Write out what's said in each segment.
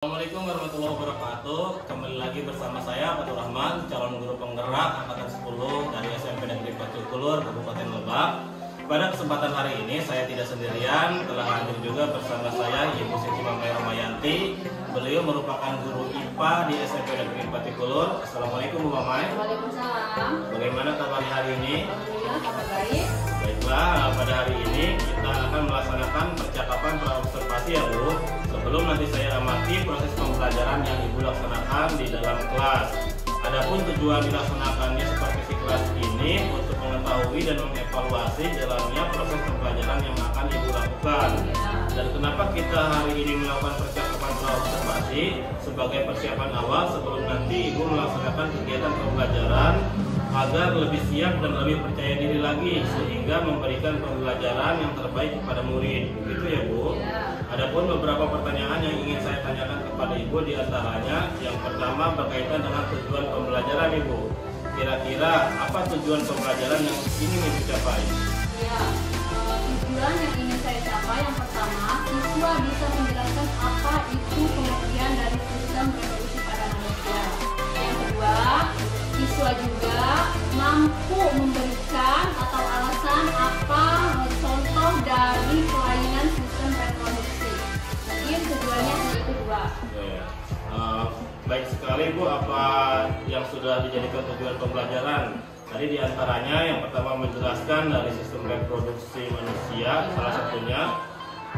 Assalamualaikum warahmatullahi wabarakatuh. Kembali lagi bersama saya Fatur Rahman, calon guru penggerak angkatan 10 dari SMP Negeri Patukulur, Kabupaten Lebak. Pada kesempatan hari ini saya tidak sendirian, telah hadir juga bersama saya Ibu Siti Mamai Ramayanti. Beliau merupakan guru IPA di SMP Negeri Patukulur. Assalamualaikum Bu Mamai. Waalaikumsalam. Bagaimana kabar hari ini? Alhamdulillah, kabar baik. Baiklah, pada hari ini kita akan melaksanakan percakapan praobservasi ya Bu. Sebelum nanti saya amati proses pembelajaran yang Ibu laksanakan di dalam kelas. Adapun tujuan dilaksanakannya supervisi kelas ini untuk mengetahui dan mengevaluasi jalannya proses pembelajaran yang akan Ibu lakukan. Dan kenapa kita hari ini melakukan percakapan praobservasi sebagai persiapan awal sebelum nanti Ibu melaksanakan kegiatan pembelajaran agar lebih siap dan lebih percaya diri lagi sehingga memberikan pembelajaran yang terbaik kepada murid. Begitu ya Bu? Adapun beberapa pertanyaan yang ingin saya tanyakan kepada Ibu diantaranya yang pertama berkaitan dengan tujuan pembelajaran Ibu. Kira-kira apa tujuan pembelajaran yang ingin Ibu capai? Ya, tujuan yang ingin saya capai yang pertama, siswa bisa menjelaskan apa itu pengertian dari sistem reproduksi pada manusia. Yang kedua, siswa juga mampu memberikan atau alasan apa contoh dari kelainan sistem reproduksi. Mungkin tujuannya hanya itu dua. Baik sekali Bu, apa yang sudah dijadikan tujuan pembelajaran? Tadi diantaranya yang pertama menjelaskan dari sistem reproduksi manusia, salah satunya.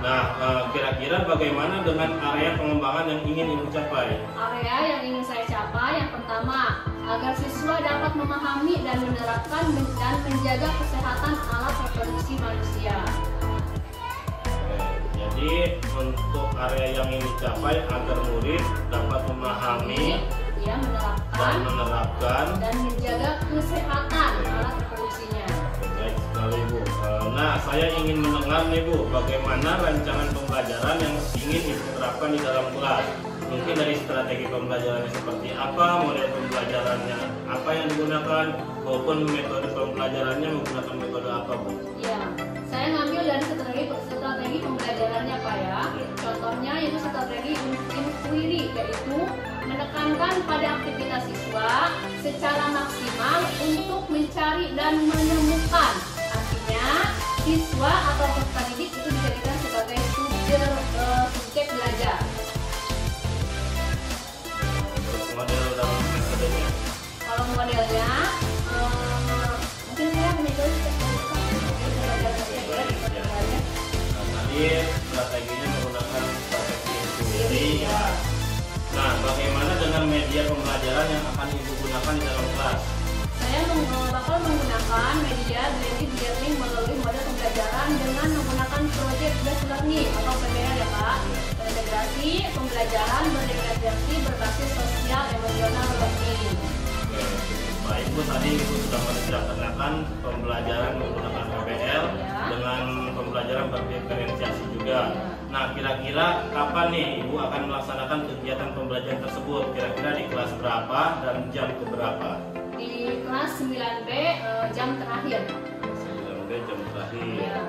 Nah, kira-kira bagaimana dengan area pengembangan yang ingin Ibu capai? Area yang ingin saya capai yang pertama, agar siswa dapat memahami dan menerapkan dan menjaga kesehatan alat reproduksi manusia. Jadi untuk area yang ingin dicapai agar murid dapat memahami, ya, menerapkan dan menjaga kesehatan alat reproduksinya. Baik sekali Bu. Nah, saya ingin mendengar nih Bu, bagaimana rancangan pembelajaran yang ingin Ibu terapkan di dalam kelas. Mungkin dari strategi pembelajarannya seperti apa, model pembelajarannya apa yang digunakan, maupun metode pembelajarannya menggunakan metode apa Bu? Ya, saya ngambil dari strategi pembelajarannya Pak ya. Contohnya yaitu strategi inquiry, yaitu menekankan pada aktivitas siswa secara maksimal untuk mencari dan menemukan. Artinya, siswa atau peserta didik itu dijadikan sebagai subjek belajar. Model dan metodenya? Kalau modelnya, mungkin saya menyebut tadi strateginya menggunakan strategi inquiry ya. Nah, bagaimana dengan media pembelajaran yang akan Ibu gunakan di dalam kelas? Saya bakal menggunakan media blended learning melalui model pembelajaran dengan menggunakan project based learning atau PBL ya Pak. Integrasi pembelajaran berintegrasi berbasis sosial emosional learning. Baik Bu, tadi Ibu sudah menjelaskan pembelajaran menggunakan PBL dengan pembelajaran berdiferensiasi juga. Nah, kira-kira kapan nih Ibu akan melaksanakan kegiatan pembelajaran tersebut? Kira-kira di kelas berapa dan jam keberapa? Di kelas 9B jam terakhir. 9B jam terakhir. Ya.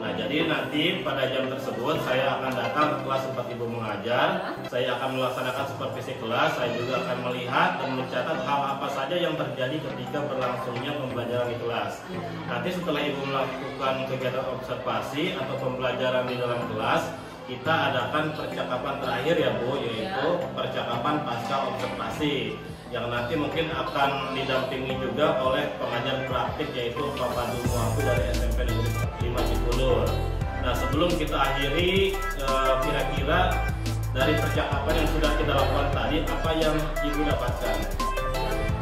Nah, jadi nanti pada jam tersebut saya akan datang ke kelas tempat Ibu mengajar. Saya akan melaksanakan supervisi kelas. Saya juga akan melihat dan mencatat hal apa saja yang terjadi ketika berlangsungnya pembelajaran di kelas. Nanti setelah Ibu melakukan kegiatan observasi atau pembelajaran di dalam kelas, kita adakan percakapan terakhir ya Bu, yaitu percakapan pasca observasi yang nanti mungkin akan didampingi juga oleh pengajar praktik yaitu Pak Pandu Muaku dari SMP Negeri 5 Cikulur. Nah, sebelum kita akhiri, kira-kira dari percakapan yang sudah kita lakukan tadi, apa yang Ibu dapatkan?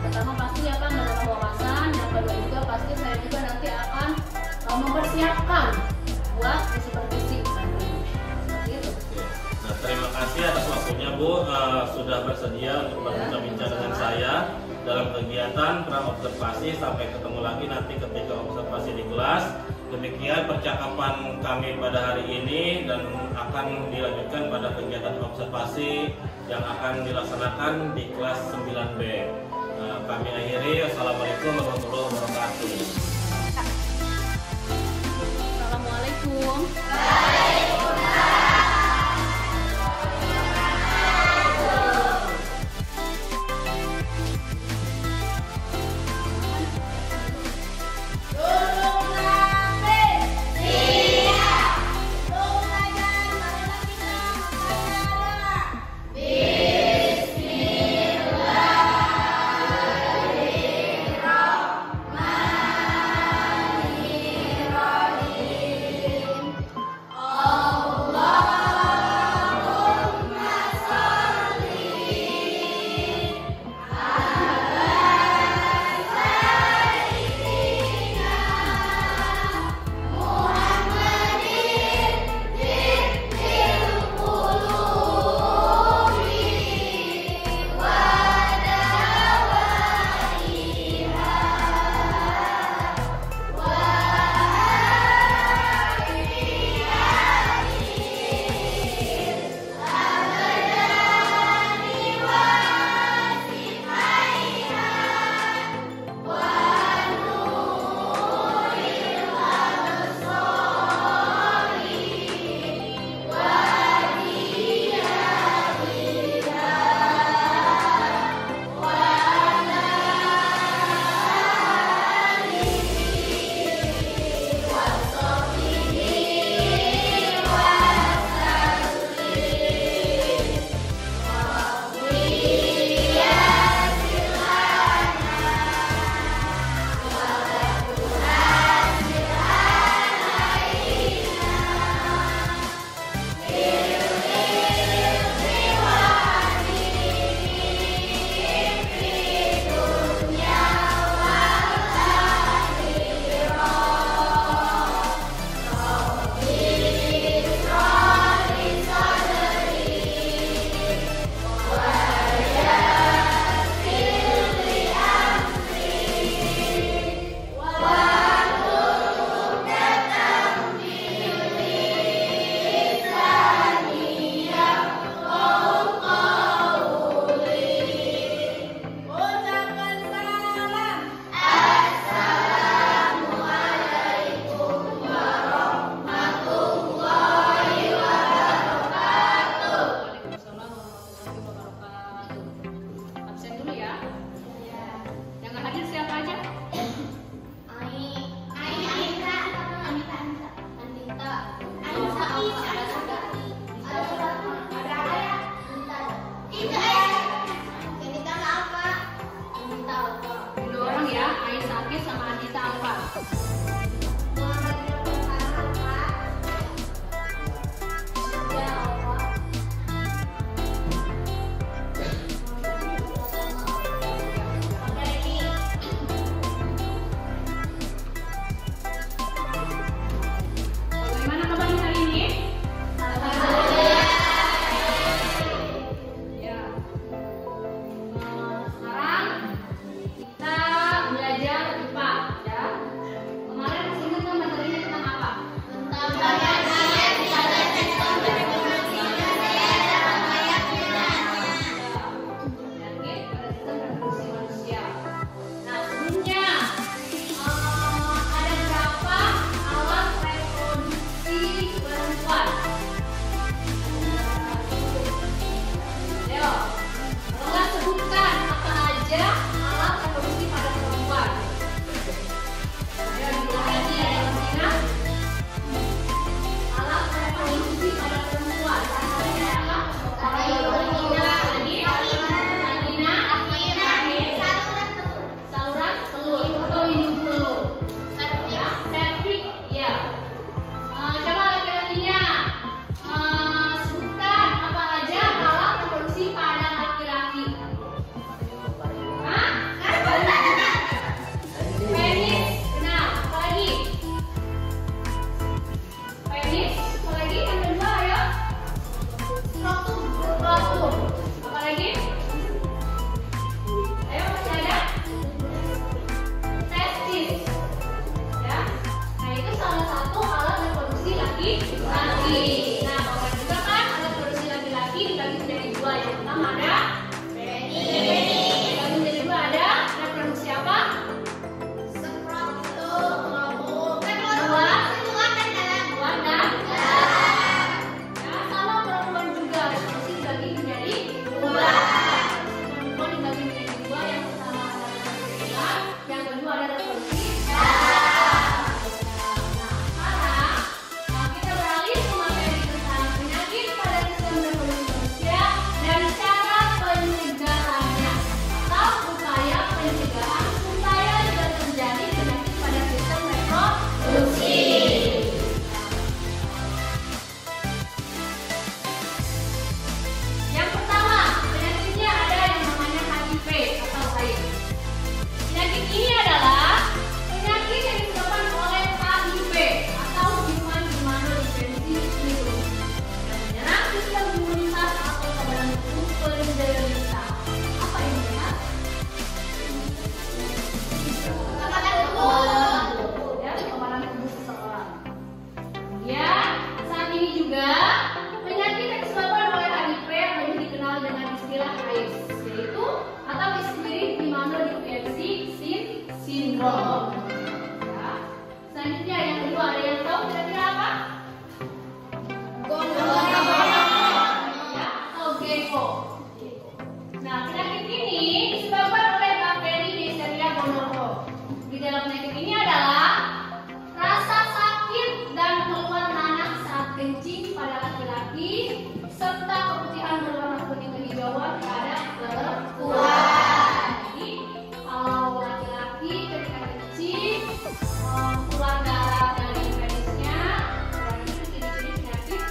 Pertama pasti akan menambah wawasan, yang kedua juga pasti saya juga nanti akan mempersiapkan buat supervisi. Nah, terima kasih atas waktunya Bu, sudah bersedia untuk berbincang-bincang dengan saya dalam kegiatan praobservasi. Sampai ketemu lagi nanti ketika observasi di kelas. Demikian percakapan kami pada hari ini dan akan dilanjutkan pada kegiatan observasi yang akan dilaksanakan di kelas 9B. Kami akhiri. Assalamualaikum warahmatullahi wabarakatuh. Assalamualaikum. Waalaikumsalam. gecko. Nah, penyakit ini disebabkan oleh bakteri Neisseria gonorrhoeae. Gejala penyakit ini adalah rasa sakit dan keluar nanah saat kencing pada laki-laki serta keputihan berwarna kuning kehijauan pada perempuan. Jadi, kalau laki-laki ketika kencing keluar darah dari penisnya, berarti itu ciri-ciri penyakit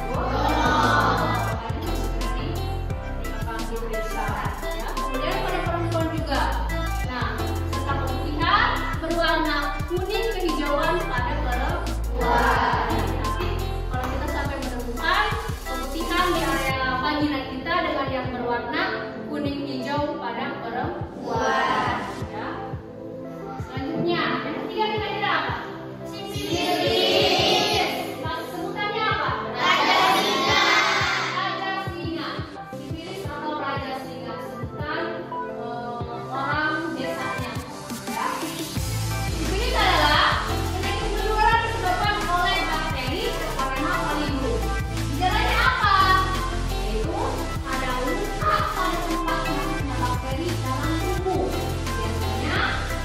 gonorrhoeae. Kemudian pada perempuan juga. Nah, serta keputihan berwarna kuning kehijauan pada perempuan. Tapi kalau kita sampai menemukan keputihan di area vagina kita dengan yang berwarna kuning hijau pada perempuan. Ya. Selanjutnya, yang ketiga kira-kira apa? Sifilis. Sebutannya apa? Raja singa. Raja singa. Sifilis atau raja singa sebutan orang desanya. Ya. Sifilis adalah penyakit menular disebabkan oleh bakteri Treponema pallidum. Gejalanya apa? Yaitu ada luka pada tempat masuknya bakteri dalam tubuh. Biasanya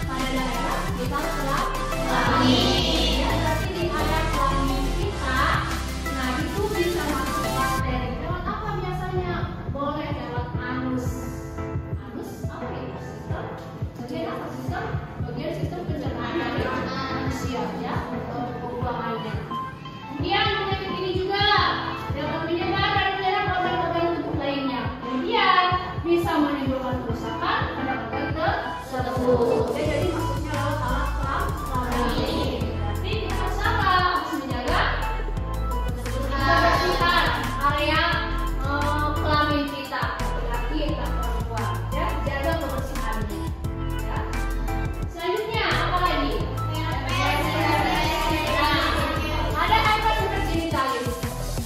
pada daerah sekitar kelamin. Ya, berarti di area kelamin kita, nah itu bisa masuk bakteri. Lewat apa biasanya? Boleh lewat anus. Anus apa itu? Sistem? Bagian apa sistem? Bagian sistem pencernaan dari manusia, ya, untuk pembuangannya. Kemudian penyakit ini juga dapat menyebar dan menyerang organ-organ tubuh lainnya. Kemudian bisa menimbulkan kerusakan pada organ tersebut. Jadi maksudnya lewat alat kelamin. Berarti kita harus apa? Harus menjaga kebersihan area kelamin kita, laki-laki atau perempuan. Ya, jaga kebersihannya. Ya. Selanjutnya apa lagi? Ada herpes genitalis.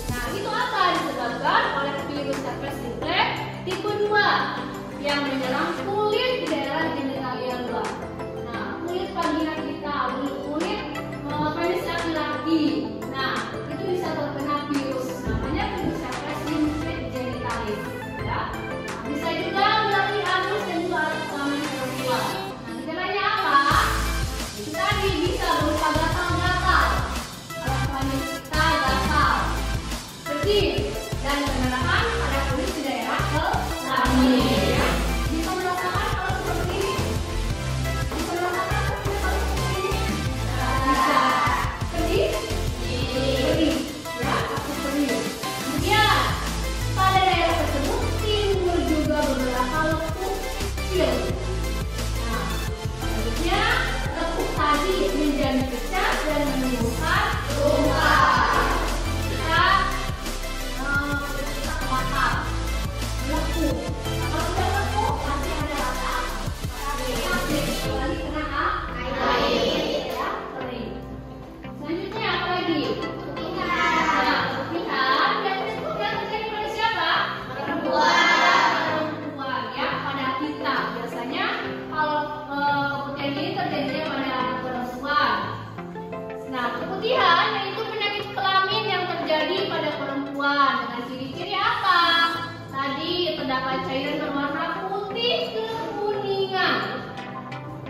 Nah, itu apa? Disebabkan oleh virus herpes simplex tipe 2 yang menyerang kulit di daerah genitalia luar. Nah, kulit vagina kita, kulit penis laki-laki. Nah, itu bisa terkena virus. Namanya virus herpes simplex genitalis. Ya. Bisa juga melalui anus dan juga alat kelamin perempuan. Nah, gejalanya apa? Itu tadi bisa berupa gatal-gatal. Alat kelamin kita gatal, pedih, dan kemerahan pada kulit di daerah kelamin. Ya. Bisa merasakan kalau seperti ini. Bisa merasakan kalau seperti ini. Bisa. Pedih? Pedih. Ya, aku pedih. Kemudian pada daerah tersebut timbul juga beberapa lekuk kecil. Nah, selanjutnya lekuk tadi menjadi pecah dan menimbulkan luka. Kita bakal lekuk. Kalau sudah lekuk pasti ada rasa sakit. Kecuali kena air, ya, kering. Selanjutnya apa lagi? Keputihan. Nah, keputihan dan itu yang terjadi pada siapa? Perempuan, ya, pada kita. Biasanya kalau keputihan ini terjadi pada perempuan. Nah, keputihan yaitu penyakit kelamin yang terjadi pada perempuan dengan ciri-ciri apa? Tadi terdapat cairan berwarna putih kekuningan.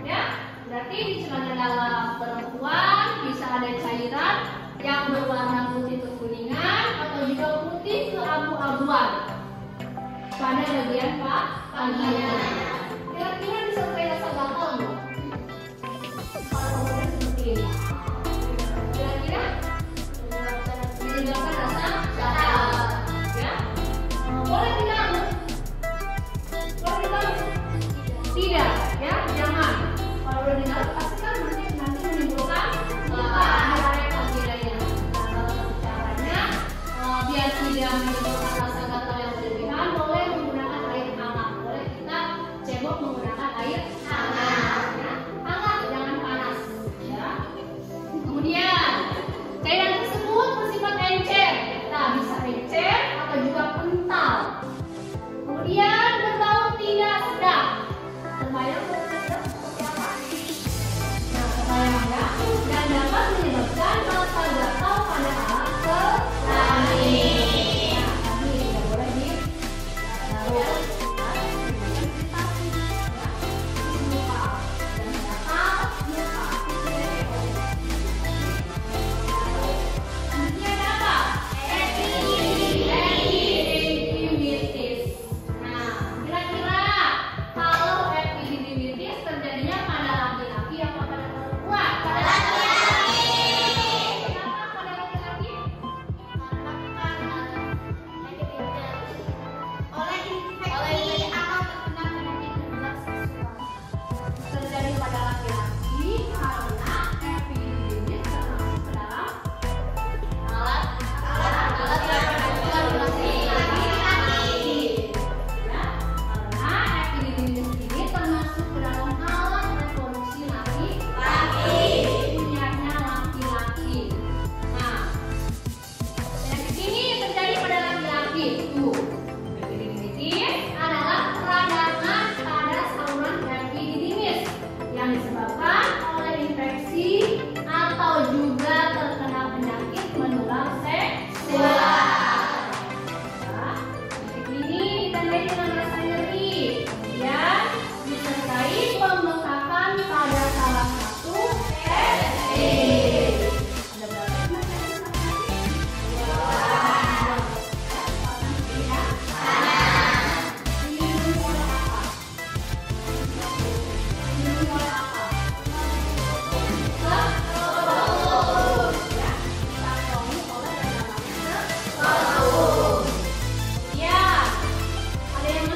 Ya, berarti di celana dalam perempuan bisa ada cairan yang berwarna putih kekuningan atau juga putih keabu-abuan pada bagian vagina. Kira-kira disertai rasa gatal nggak? Kalau kemudian seperti ini. Kira-kira menyebabkan rasa gatal. Ya, boleh tidak? Boleh tidak? Tidak, ya, jangan. Kalau udah digatal pasti kan nanti menimbulkan luka di area vaginanya. Nah, salah satu caranya biar tidak menimbulkan rasa gatal yang berlebihan, boleh menggunakan air hangat. Boleh kita cek dengan rasa nyeri. Kemudian disertai pembengkakan pada salah satu sesi. Ada berapa teman-teman? Ada yang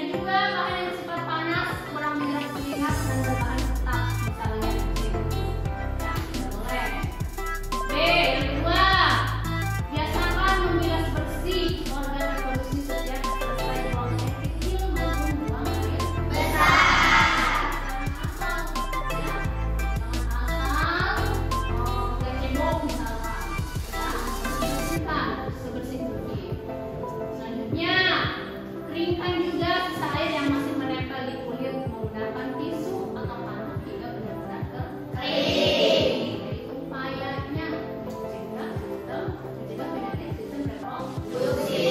juga bahan yang bersifat panas, kurang jelas terlihat dan berbahan tetap, misalnya ya, tidak boleh. B. Yang kedua, biasakan membilas bersih organ reproduksi setiap selesai buang air kecil maupun buang air besar. Jangan asal gak cebok misalkan, ya, bersihkan sebersih mungkin. Selanjutnya, keringkan juga sisa air yang masih menempel di kulit menggunakan tisu atau handuk hingga benar-benar kering. Jadi upayanya mencegah penyakit sistem reproduksi.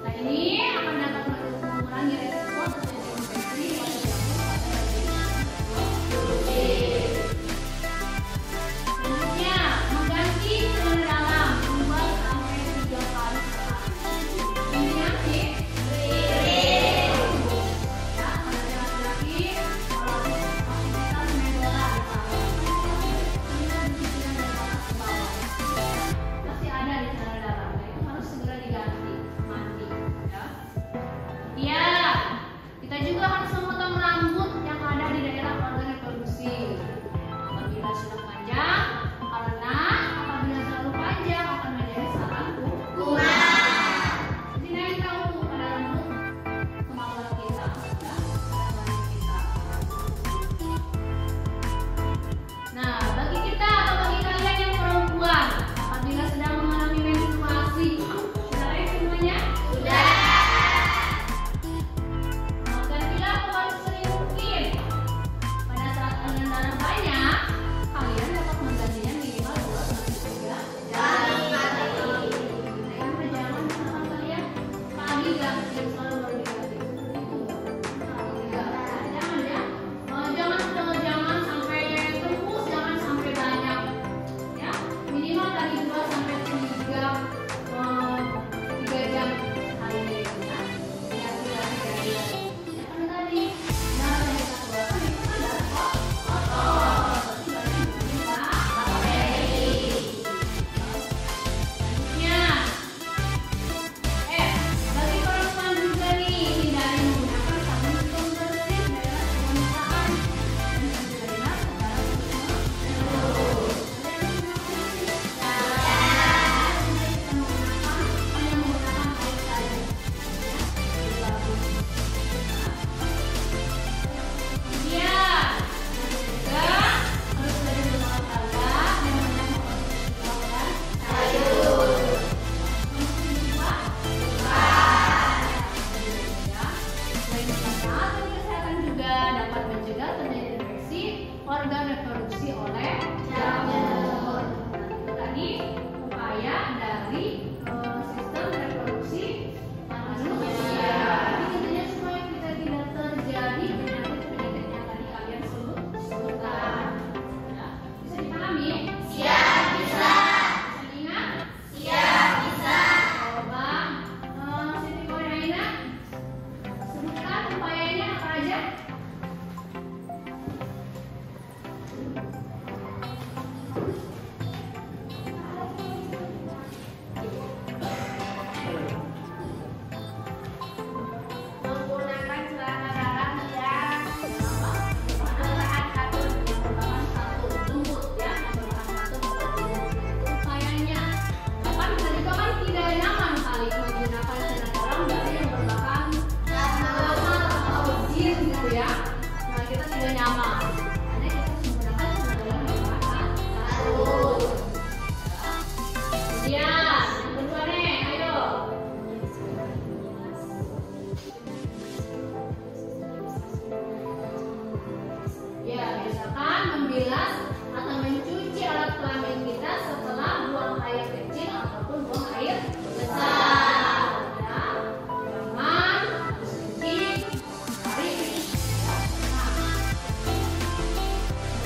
Nah, ini akan dapat mengurangi resiko terjadi infeksi pada janin pada reproduksi. Selanjutnya, mengganti celana dalam 2 sampai 3 kali sehari. Intinya sih, ya, pada laki-laki kalau habis aktivitas main bola misalnya, ini ada batas ke bawah, masih ada di celana dalam. Nah, itu harus segera diganti, mandi, ya. Iya, kita juga harus memotong rambut yang ada di daerah organ reproduksi. Apabila sudah panjang, karena apabila terlalu panjang akan menjadi sarang kuman. Jadi naik tahu tuh pada rambut kemaluan kita, ya, pada badan kita. Nah, bagi kita atau bagi kalian yang perempuan, apabila sedang mengalami menstruasi, sudah baik semuanya? Sudah. Gantilah pembalut sering mungkin. Pada saat aliran darah banyak, kalian dapat menggantinya minimal 2 sampai 3 kali. Dengan perjalanan bersama kalian, pagi ganti selalu baru diganti. Jangan ya, jangan sampai tembus, jangan sampai banyak. Ya, minimal dari 2 sampai 3 jam sekali ya. Ya, tadi tadi kita keluarkan itu kan darah kotor. Selanjutnya, bagi perempuan juga nih, hindari menggunakan sabun pembersih daerah permukaan dan penjelinan secara terus. Hanya menggunakan air saja. Kemudian juga harus dari berolahraga dan banyak mengkonsumsi buah dan sayur. Konsumsi buah, ya. Selain bermanfaat bagi kesehatan juga dapat mencegah terjadi infeksi organ reproduksi oleh jamur. Itu tadi upaya dari sistem reproduksi manusia. Jadi intinya supaya kita tidak terjadi penyakit-penyakit yang tadi kalian sebutkan. Ya, bisa dipahami? Siap, bisa. Bisa diingat? Siap, bisa. Coba Siti Kodaina sebutkan upayanya apa aja? Menggunakan celana dalam yang Berbahan katun, yang berbahan katun lembut ya, yang berbahan katun lembut. Upayanya, kan kita juga kan tidak nyaman kali menggunakan celana dalam dari yang berbahan katun atau jin gitu ya. Nah, kita tidak nyaman. Karena kita harus menggunakan celana dalam yang berbahan katun. Kemudian, yang kedua nih, ayo. Ya, biasakan membilas atau mencuci alat kelamin kita setelah buang air kecil ataupun buang air besar. Ya, jangan harus kencing, tarik.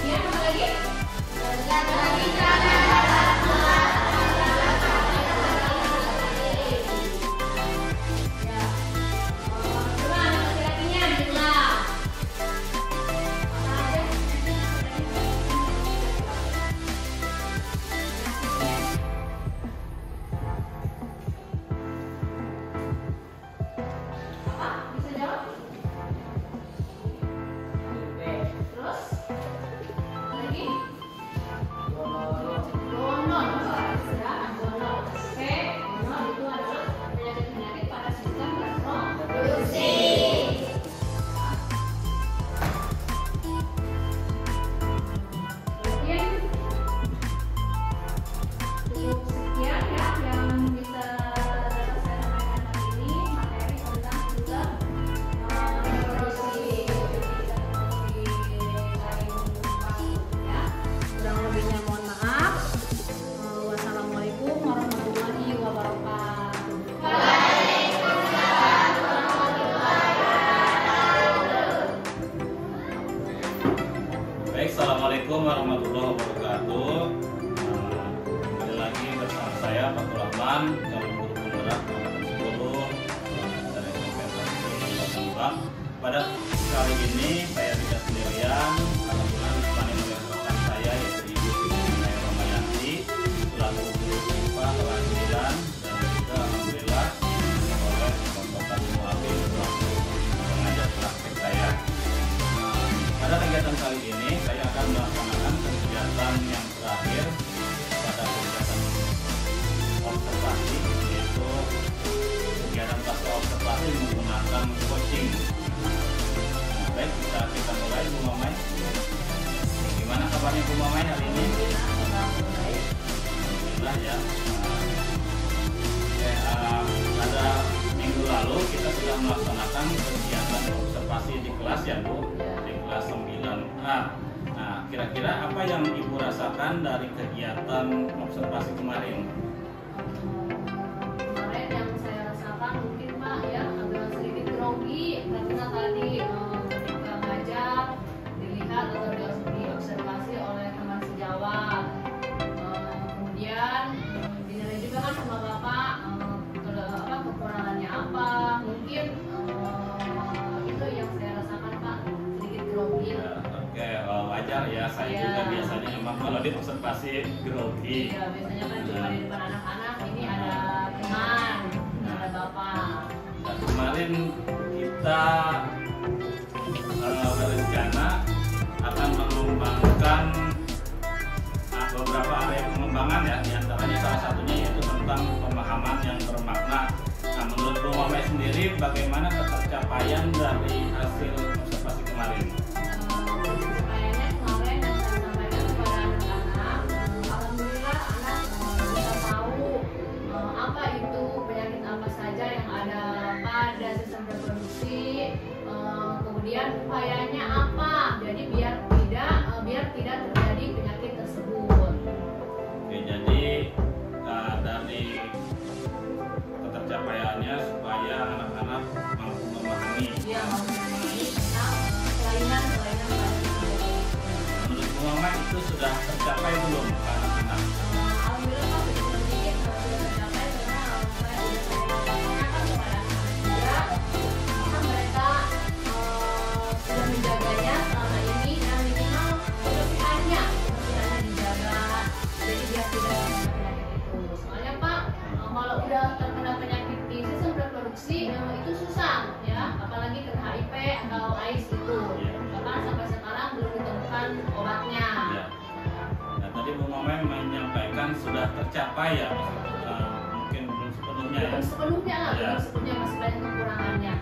Kemudian apa lagi? lagi celana dalam keluar. Ya, coba laki-lakinya diulang. Apa aja? Cukup sekian ya yang bisa dapat saya sampaikan hari ini, materi tentang sistem reproduksi ya. Kurang lebihnya mohon maaf. Wassalamualaikum warahmatullahi wabarakatuh. Baik, assalamualaikum warahmatullahi wabarakatuh. Kembali lagi bersama saya Fatul Rahman, calon guru penggerak nomor 10 dari SMP Subang. Pada kali ini saya tidak sendirian, alhamdulillah ditemani oleh rekan saya yaitu Ibu Sri Romayanti selaku guru IPA kelas 9 dan juga alhamdulillah oleh Bapak Muhammad selaku pengajar praktek saya. Pada kegiatan kali ini saya akan melaksanakan kegiatan yang terakhir pada kegiatan observasi, yaitu kegiatan pasca observasi menggunakan coaching. Nah, baik, kita mulai Bu Mamai. Gimana kabarnya Bu Mamai hari ini? Alhamdulillah ya. Pada minggu lalu kita sudah melaksanakan kegiatan observasi di kelas ya Bu, di kelas 9A. Nah, kira-kira apa yang Ibu rasakan dari kegiatan observasi kemarin? Kemarin yang saya rasakan mungkin Pak ya agak sedikit grogi karena tadi ketika ngajar dilihat atau diobservasi oleh teman sejawat. Kemudian dinilai juga kan sama Bapak kekurangannya apa, mungkin itu yang saya rasakan Pak, sedikit grogi. Oke, wajar ya, saya juga biasanya emang kalau di observasi grogi. Iya, biasanya kan cuma di depan anak-anak, ini ada teman, ada Bapak. Dan kemarin kita berencana akan mengembangkan beberapa area pengembangan ya, diantaranya salah satunya yaitu tentang pemahaman yang bermakna. Nah, menurut Bu Mamai sendiri bagaimana ketercapaian dari hasil observasi kemarin? Kayaknya kemarin yang saya sampaikan kepada anak-anak, alhamdulillah anak bisa tahu apa itu penyakit apa saja yang ada pada sistem reproduksi, kemudian upayanya apa, jadi biar tidak terjadi penyakit tersebut. Oke, jadi dari ketercapaiannya supaya anak-anak mampu memahami. Dia mau memahami tentang kelainan pada sistem reproduksi. Menurut Bu Mamai itu sudah tercapai belum anak-anak? Alhamdulillah Pak, sedikit sudah tercapai karena saya sudah tanyakan kepada anak-anak juga, apakah mereka sudah menjaganya selama ini dan minimal kebersihannya dijaga, jadi biar tidak terkena penyakit itu. Soalnya Pak, kalau udah terkena penyakit di sistem reproduksi itu susah ya, apalagi kena HIV atau AIDS itu. Bahkan sampai sekarang belum ditemukan obatnya. Ya. Nah, tadi Bu Mamai menyampaikan sudah tercapai ya, mungkin belum sepenuhnya ya. Belum sepenuhnya lah, Ya. belum sepenuhnya, masih banyak kekurangannya.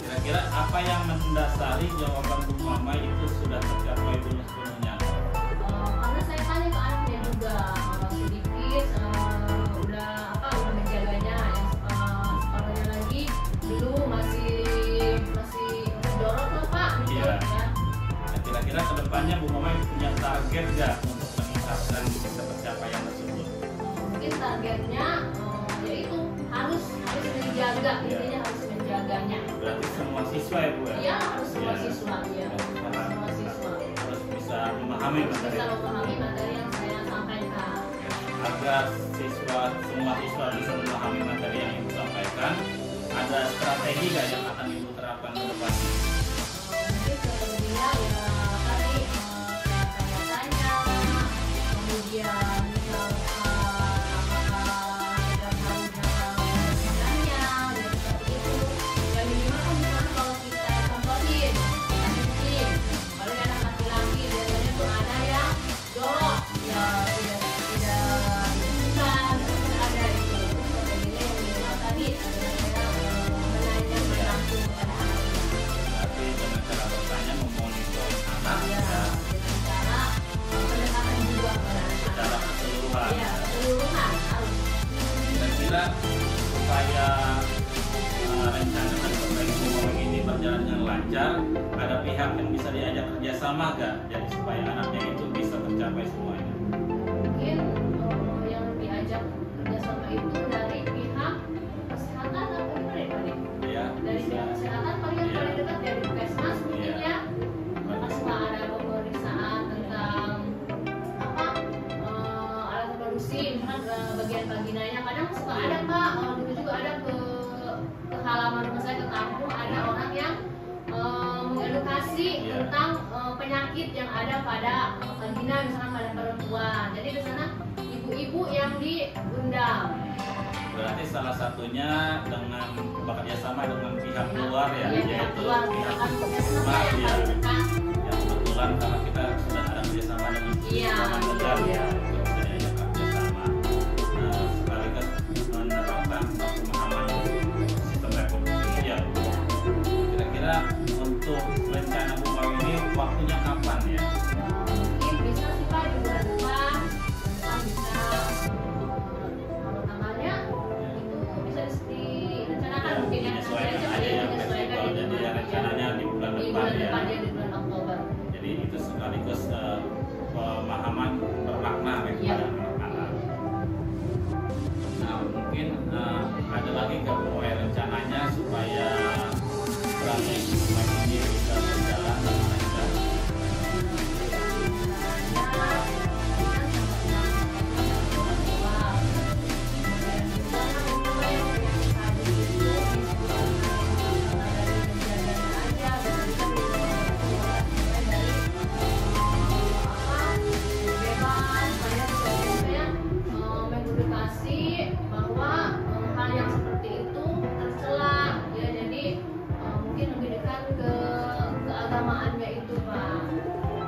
Kira-kira apa yang mendasari jawaban Bu Mamai itu sudah tercapai belum sepenuhnya? Karena saya tanya ke anaknya juga sedikit udah menjaganya, yang separuhnya lagi dulu masih jorok lah Pak gitu Iya. ya. Nah, kira-kira kedepannya Bu Mamai punya target nggak untuk meningkatkan ketercapaian tersebut? Mungkin targetnya yaitu harus dijaga, intinya harus menjaganya. Berarti semua siswa ya Bu ya? Iya, harus semua Iya. siswa, iya. Semua siswa Harus bisa memahami harus materi. bisa memahami materi yang saya sampaikan. Agar semua siswa bisa memahami materi yang Ibu sampaikan, ada strategi nggak yang akan Ibu terapkan ke depan? Mungkin selebihnya ya tadi saya tanya, kemudian misalkan apakah tidak harus jaga dan seperti itu. Ya minimal kan misalkan kalau kita contohin, kita bikin, kalau anak laki-laki biasanya tuh ada yang jorok, ya tidak dibutuhkan, ada itu. Terus strateginya yang minimal tadi adalah saya menanyakan rencana dan program Ibu ini berjalan dengan lancar, ada pihak yang bisa diajak kerjasama gak? Jadi supaya anaknya itu bisa tercapai semuanya. Mungkin yang diajak kerjasama itu dari pihak kesehatan atau gimana ya Pak? Ya, Dari pihak kesehatan paling Iya. paling dekat dari puskesmas mungkin Iya. ya. Pas Pak ada pemeriksaan tentang apa alat reproduksi, misalkan bagian vaginanya kadang suka ada Pak. Dulu juga ada ke halaman rumah saya, ke kampung ada orang yang mengedukasi Iya. tentang penyakit yang ada pada vagina misalkan pada perempuan. Jadi di sana ibu-ibu yang diundang. berarti salah satunya dengan bekerja sama dengan pihak luar ya, Iya, pihak yaitu luar, pihak misalkan puskesmas puskesmas yang ya. paling dekat. Ya kebetulan karena kita sudah ada kerjasama dengan Iya, Taman Tegal ya, betul. kita bisa diajak kerjasama. Sekaligus menerapkan pemahaman sistem reproduksi ya. Kira-kira untuk rencana buka ini waktunya kapan ya? Mungkin bisa sih Pak di bulan depan bisa tanggalnya itu bisa direncanakan mungkin ya. Menyesuaikan aja ya festival, jadi ya rencananya di bulan di depan bulan ya. depan ya di bulan Oktober. Jadi itu sekaligus pemahaman bermakna Iya. kepada anak-anak. Nah mungkin ada lagi nggak Bu rencananya supaya program ini bisa berjalan dengan lancar? bahwa hal yang seperti itu tercela ya, jadi mungkin lebih dekat ke keagamaannya itu Pak.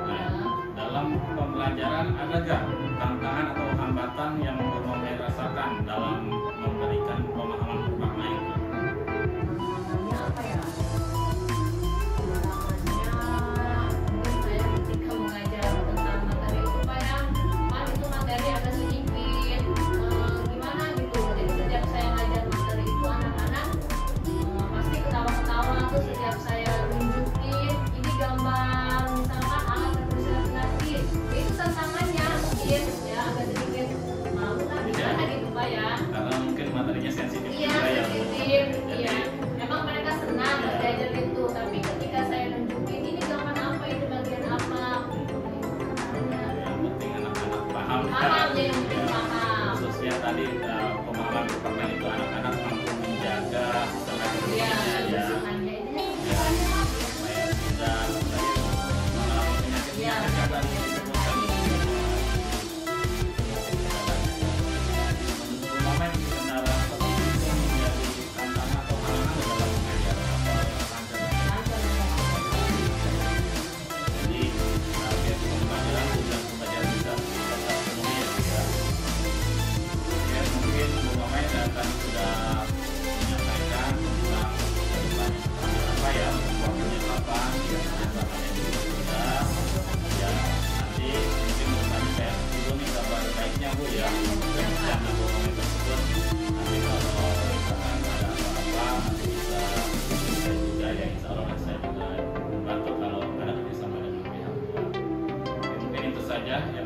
Nah, dalam pembelajaran ada nggak tantangan atau hambatan yang Bu Mame rasakan dalam memberikan pemahaman bermakna itu? Tantangannya apa ya? Tantangannya mungkin saya ketika mengajar tentang materi itu Pak ya, kan itu materi agak sedikit gimana gitu. Jadi setiap saya ngajar materi itu anak-anak pasti ketawa-ketawa tuh setiap saya tunjukin ini gambar misalkan alat representasi. Itu tantangannya mungkin ya agak sedikit malu lah gimana gitu Pak ya. Karena mungkin materinya sensitif Iya, juga ya Bu. sensitif. Jadi, Iya. Emang mereka senang pas diajar itu, tapi ketika saya nunjukin ini gambar apa, ini bagian apa, yang penting anak-anak paham. paham ya, yang penting paham. Khususnya tadi pemahaman bermakna itu anak-anak mampu menjaga sistem reproduksinya Iya, ya. kebersihannya ini Ya, supaya tidak mengalami penyakit-penyakit yang tadi disebutkan. Menurut Mame, kendala seperti itu menjadi tantangan atau halangan dalam mengajar atau lancar. Jadi target pembelajaran pembelajaran bisa tetap penuhi ya. Oke, mungkin Bu Mame dan tadi sudah menyampaikan tentang kedepannya seperti apa ya, waktunya kapan, kerjasamanya juga sudah. Ya, nanti mungkin depannya saya dulu nih kabar baiknya Bu ya, rencana Bu Mame tersebut. Nanti kalau misalkan ada apa-apa nanti bisa saya juga ya, insya Allah nanti saya juga bantu kalau ada kerjasama dengan pihak luar. Oke, mungkin itu saja ya